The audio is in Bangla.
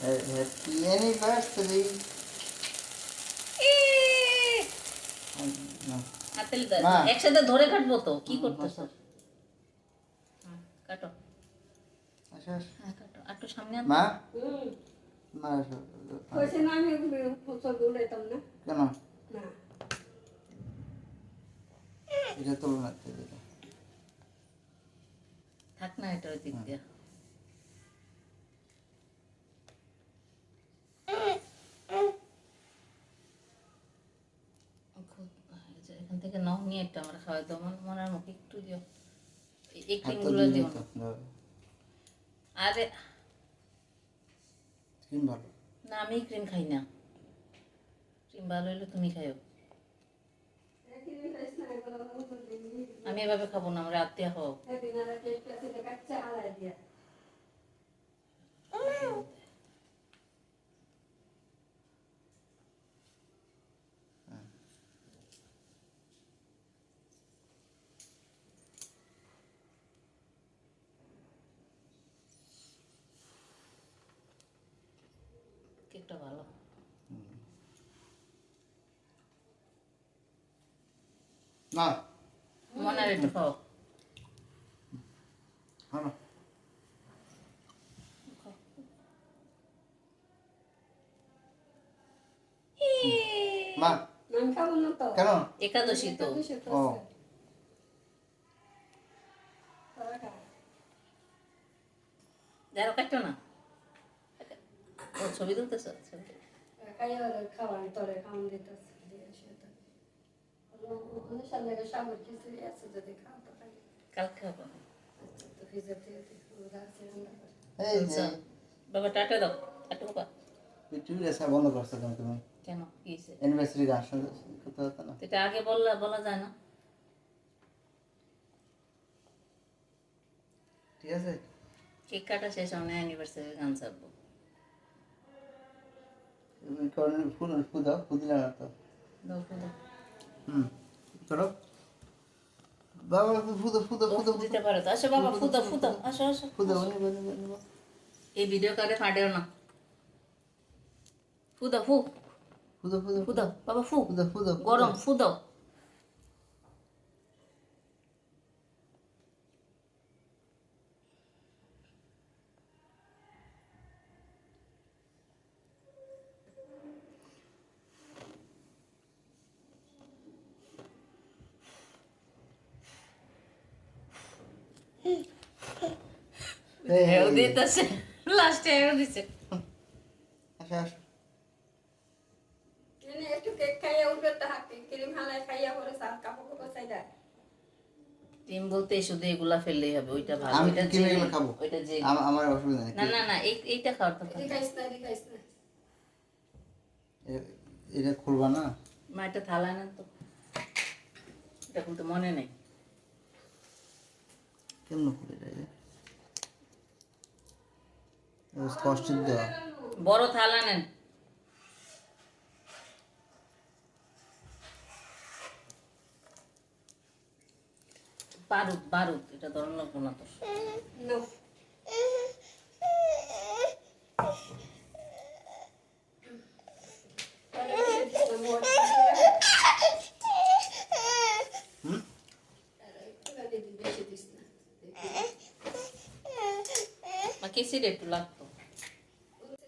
Happy anniversary. একসাথে ধরে কাটবো তো, কি করতেছো? কাটো, হ্যাঁ কাটো, একটু সামনে আনো। মা হুম মা কইছে না আমি ছবি উঠাইতাম না। কেন না এটা তোলো না তো, থাক না, এটা ওই দিক দিয়ে। এখান থেকে নাও, নিয়ে একটা আমরা খাওয়াই দাও, মনের মুখে একটু দিও, এই ক্রিমগুলো দিও না। আরে ক্রিম ভালো না, আমি ক্রিম খাই না, ক্রিম ভালো হলে তুমি খাইও, আমি এভাবে খাবো না, আমরা আত্মীয় হও। কেকটা ভালো, না মনের একটু খাও। হ্যাঁ মা আমি খাবো না তো। কেন একাদশী তো, একাদশী তো ও আছে। তারা খায়। যারা কাটতো না, ও ছবি তুলতেছ, ছবি খাইয়া ওরা খাওয়ান তোরে খাওয়ান দিতেছে দিয়ে সেটা অনেক সামনে সাগর খিচুড়ি আছে যদি খাও তো খাই। কালকে খাবো। আচ্ছা তো ফ্রিজে দিয়ে দিই ওরা আছে রান্না করে। এই যে বাবা টাটা দাও, টাটা বাবা। টিভি রেসা বন্ধ করছো কেন তুমি? কেন, কি হয়েছে? অ্যানিভার্সারি গান করতে হতো না? এটা আগে বলা যায় না? ঠিক আছে কেক কাটা শেষ, আমরা অ্যানিভার্সারি গান চাপবো। ফুল ফু দাও, ফু দিলে না তো। দাও তো দাও। চলো বাবা ফু দাও, ফু দাও, ও ফু দাও, ফু দিতে পারো তো, আসো বাবা, ফু দাও, ফু দাও, আসো আসো। ফু দাও, নিবো, নিবো, নিবো। এই ভিডিও কারে ফাটেও না। ফু দাও, ফু ফু দাও, ফু দাও, ফু দাও বাবা, ফু ফু দাও, ফু দাও, গরম, ফু দাও। হেও দিতেছে, লাস্টে হেও দিছে। আসো আসো এনে একটু কেক খাইয়া উঠবে তো হাতে ক্রিম হালায় খাইয়া পরে সাত কাপড় কোপড় চাইদা। টিম বলতে শুধু এগুলা ফেললেই হবে, ওইটা ভালো, আমি ওইটা কি যে এগুলো খাবো? ওইটা যে আমার অসুবিধা নেই। না না না, এইটা খাওয়ার তো এদি খাইস না এদি খাইস না। এটা খুলবা না? মা একটা থালা নেন তো, এটা খুলতে মনে নেই। কেমন খুলে যায় রে? কষ্ট দেওয়া। বড় থালা নেন। বারুদ বারুদ, এটা ধরন লাগবো না তো। নো মা কেসির একটু লাগতো।